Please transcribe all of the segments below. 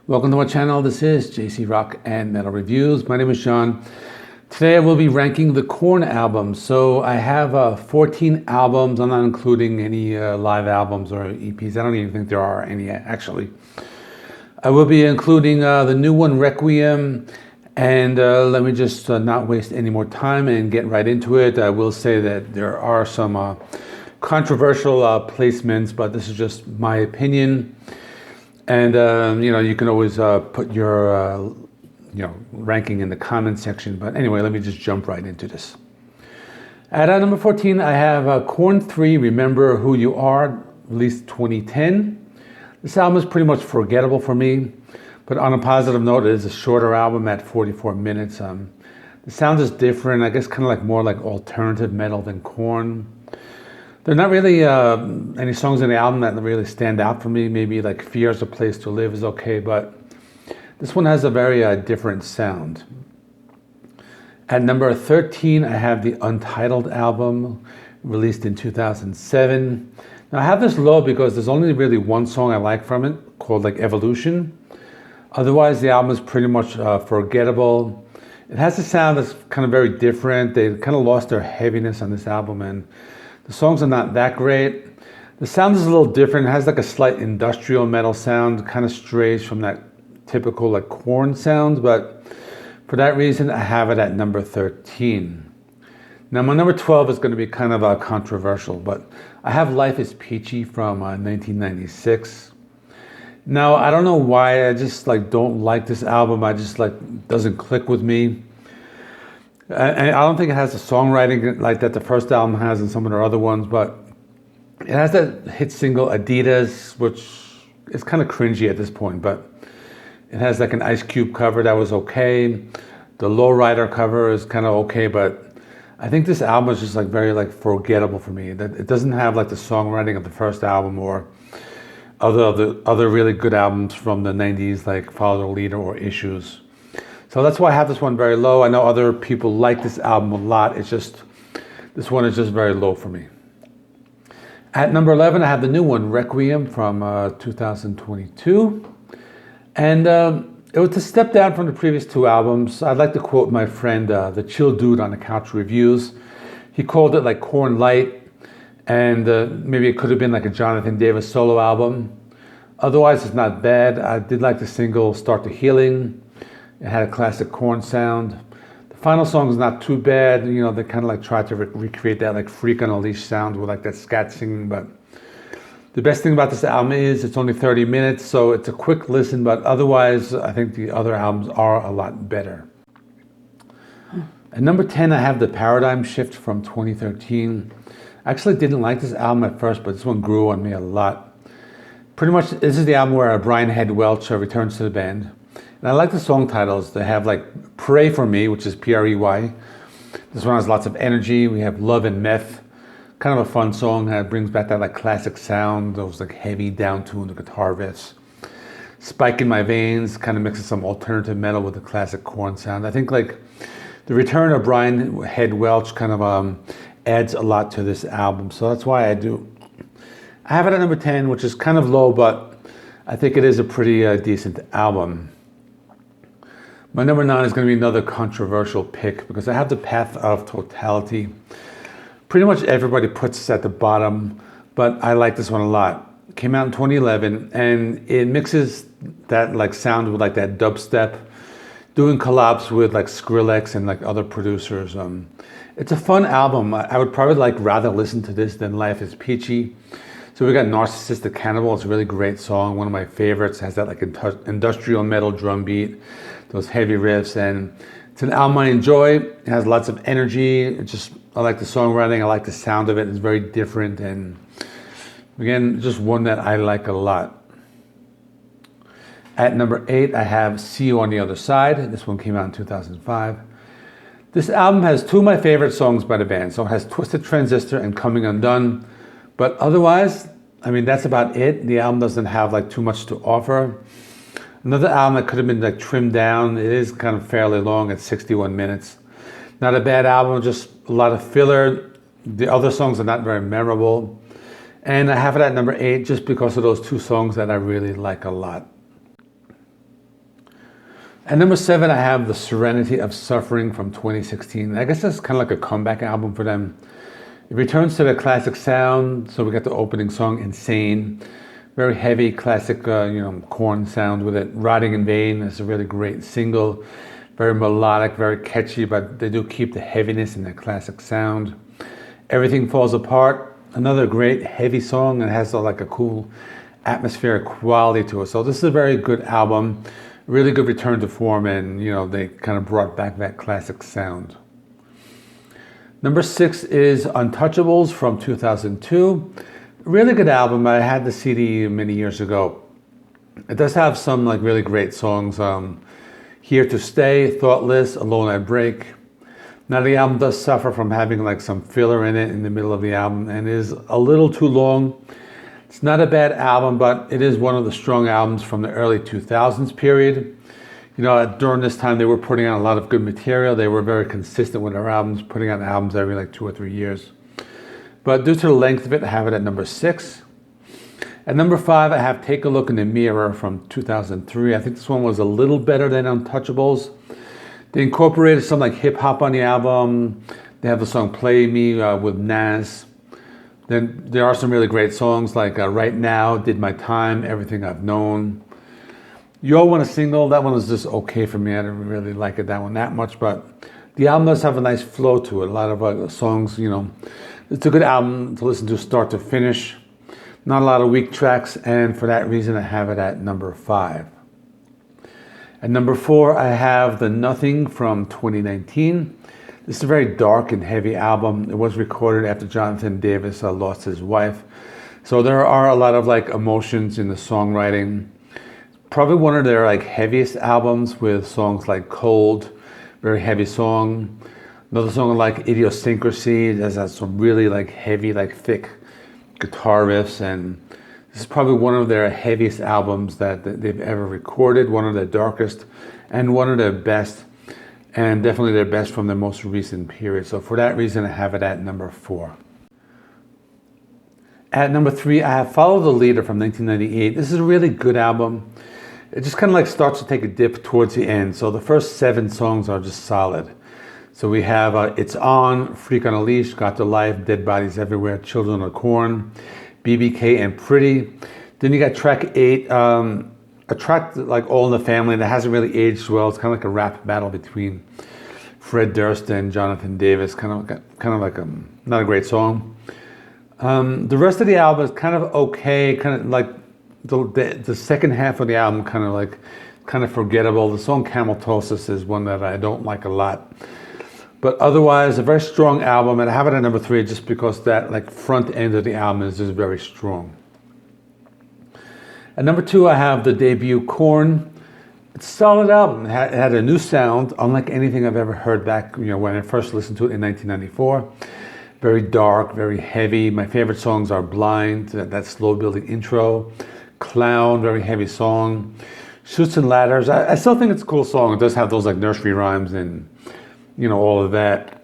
Welcome to my channel. This is JC Rock and Metal Reviews. My name is Sean. Today I will be ranking the Korn albums. So I have 14 albums. I'm not including any live albums or EPs. I don't even think there are any actually. I will be including the new one, Requiem. And let me just not waste any more time and get right into it. I will say that there are some controversial placements, but this is just my opinion. And, you can always put your, ranking in the comment section. But anyway, let me just jump right into this. At number 14, I have Korn III, Remember Who You Are, released 2010. This album is pretty much forgettable for me. But on a positive note, it is a shorter album at 44 minutes. The sound is different, I guess kind of like more like alternative metal than Korn. There are not really any songs in the album that really stand out for me. Maybe like Fear's a Place to Live is okay, but this one has a very different sound. At number 13, I have the Untitled album, released in 2007. Now I have this low because there's only really one song I like from it, called like Evolution. Otherwise, the album is pretty much forgettable. It has a sound that's kind of very different. They kind of lost their heaviness on this album, and the songs are not that great. The sound is a little different. It has like a slight industrial metal sound, kind of strays from that typical like Korn sound, but for that reason, I have it at number 13. Now my number 12 is going to be kind of controversial, but I have Is Peachy from 1996. Now, I don't know why, I just don't like this album. I just doesn't click with me. And I don't think it has the songwriting like that the first album has and some of their other ones, but it has that hit single Adidas, which is kind of cringy at this point, but it has like an Ice Cube cover that was okay. The Lowrider cover is kind of okay, but I think this album is just very forgettable for me. That it doesn't have like the songwriting of the first album or other really good albums from the 90s like Follow the Leader or Issues. So that's why I have this one very low. I know other people like this album a lot. It's just, this one is just very low for me. At number 11, I have the new one, Requiem from 2022. And it was a step down from the previous two albums. I'd like to quote my friend, the Chill Dude on the Couch Reviews. He called it like Korn Light. And maybe it could have been like a Jonathan Davis solo album. Otherwise, it's not bad. I did like the single Start the Healing. It had a classic Korn sound. The final song is not too bad. They kind of tried to recreate that like Freak on a Leash sound with like that scat singing. But the best thing about this album is it's only 30 minutes, so it's a quick listen. But otherwise, I think the other albums are a lot better. At number 10, I have the Paradigm Shift from 2013. I actually didn't like this album at first, but this one grew on me a lot. Pretty much, this is the album where Brian Head Welch returns to the band. And I like the song titles. They have like Pray For Me, which is P-R-E-Y. This one has lots of energy. We have Love and Meth. Kind of a fun song. It brings back that like classic sound, those like heavy down-tuned guitar riffs. Spike in My Veins kind of mixes some alternative metal with the classic Korn sound. I think like the return of Brian Head Welch kind of adds a lot to this album. So that's why I have it at number 10, which is kind of low, but I think it is a pretty decent album. My number 9 is going to be another controversial pick because I have the Path of Totality. Pretty much everybody puts this at the bottom, but I like this one a lot. It came out in 2011, and it mixes that like sound with like that dubstep, doing collabs with like Skrillex and like other producers. It's a fun album. I would probably rather listen to this than Is Peachy. So we got Narcissistic Cannibal. It's a really great song. One of my favorites. It has that like industrial metal drum beat, those heavy riffs, and it's an album I enjoy. It has lots of energy. I like the songwriting. I like the sound of it. It's very different, and again, just one that I like a lot. At number 8, I have See You on the Other Side. This one came out in 2005. This album has two of my favorite songs by the band. So it has Twisted Transistor and Coming Undone. But otherwise, that's about it. The album doesn't have too much to offer. Another album that could have been trimmed down. It is kind of fairly long at 61 minutes. Not a bad album, just a lot of filler. The other songs are not very memorable. And I have it at number 8 just because of those two songs that I really like a lot. At number 7, I have the Serenity of Suffering from 2016. I guess that's kind of like a comeback album for them. It returns to their classic sound, so we got the opening song, Insane. Very heavy, classic, Korn sound with it. Riding in Vain is a really great single. Very melodic, very catchy, but they do keep the heaviness in their classic sound. Everything Falls Apart, another great heavy song, and has like a cool atmospheric quality to it. So this is a very good album, really good return to form, and they kind of brought back that classic sound. Number 6 is Untouchables from 2002. Really good album. I had the CD many years ago. It does have some like really great songs. Here to Stay, Thoughtless, Alone I Break. Now the album does suffer from having like some filler in it in the middle of the album and is a little too long. It's not a bad album, but it is one of the strong albums from the early 2000s period. During this time they were putting out a lot of good material. They were very consistent with their albums, putting out albums every like 2 or 3 years. But due to the length of it, I have it at number 6. At number 5, I have Take a Look in the Mirror from 2003. I think this one was a little better than Untouchables. They incorporated some like hip hop on the album. They have the song Play Me with Nas. Then there are some really great songs like Right Now, Did My Time, Everything I've Known. You All Want a Single, that one was just okay for me. I didn't really like it, that one that much, but the album does have a nice flow to it. A lot of songs, it's a good album to listen to start to finish. Not a lot of weak tracks, and for that reason I have it at number 5. At number 4, I have The Nothing from 2019. This is a very dark and heavy album. It was recorded after Jonathan Davis lost his wife. So there are a lot of like emotions in the songwriting. Probably one of their like heaviest albums with songs like Cold, very heavy song. Another song like Idiosyncrasy that has some really like heavy, like thick guitar riffs, and this is probably one of their heaviest albums that they've ever recorded, one of their darkest and one of their best, and definitely their best from the most recent period. So for that reason, I have it at number 4. At number 3, I have Follow the Leader from 1998. This is a really good album. It just kind of like starts to take a dip towards the end. So the first 7 songs are just solid. So we have It's On, Freak on a Leash, Got to Life, Dead Bodies Everywhere, Children of Corn, BBK, and Pretty. Then you got track 8, a track like All in the Family that hasn't really aged well. It's kind of like a rap battle between Fred Durst and Jonathan Davis. Kind of like not a great song. The rest of the album is kind of okay. Kind of like the second half of the album, kind of forgettable. The song Cameltosis is one that I don't like a lot. But otherwise, a very strong album, and I have it at number 3 just because that like front end of the album is just very strong. At number 2, I have the debut Korn. It's a solid album. It had a new sound, unlike anything I've ever heard back when I first listened to it in 1994. Very dark, very heavy. My favorite songs are Blind, that slow building intro. Clown, very heavy song. Chutes and Ladders. I still think it's a cool song. It does have those like nursery rhymes and all of that.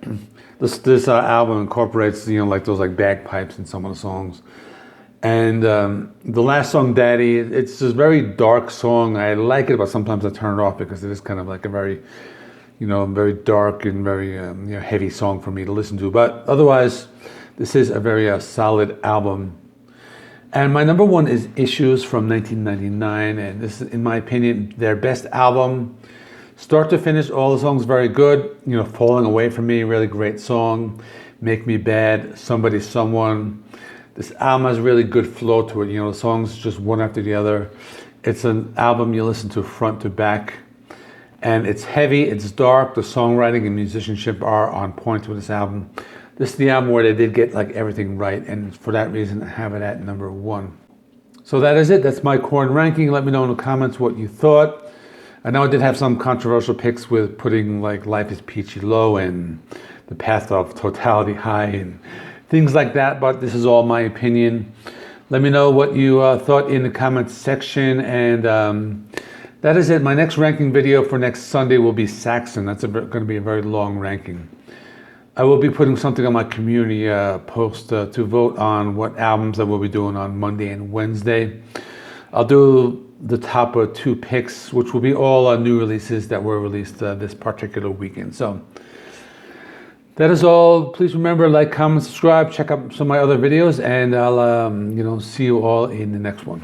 This album incorporates like those like bagpipes in some of the songs. And the last song, Daddy, it's a very dark song. I like it, but sometimes I turn it off because it is kind of like a very, very dark and very heavy song for me to listen to. But otherwise, this is a very solid album. And my number 1 is Issues from 1999, and this is, in my opinion, their best album. Start to finish, all the songs very good. Falling Away From Me, really great song. Make Me Bad, Somebody Someone. This album has really good flow to it. The songs just one after the other. It's an album you listen to front to back. And it's heavy, it's dark. The songwriting and musicianship are on point with this album. This is the album where they did get like everything right. And for that reason, I have it at number 1. So that is it. That's my Korn ranking. Let me know in the comments what you thought. I know I did have some controversial picks with putting like Life is Peachy low and the Path of Totality high and things like that, but this is all my opinion. Let me know what you thought in the comments section, and that is it. My next ranking video for next Sunday will be Saxon. That's going to be a very long ranking. I will be putting something on my community post to vote on what albums I will be doing on Monday and Wednesday. I'll do the top 2 picks, which will be all new releases that were released this particular weekend. So that is all. Please remember, like, comment, subscribe, check out some of my other videos, and I'll see you all in the next one.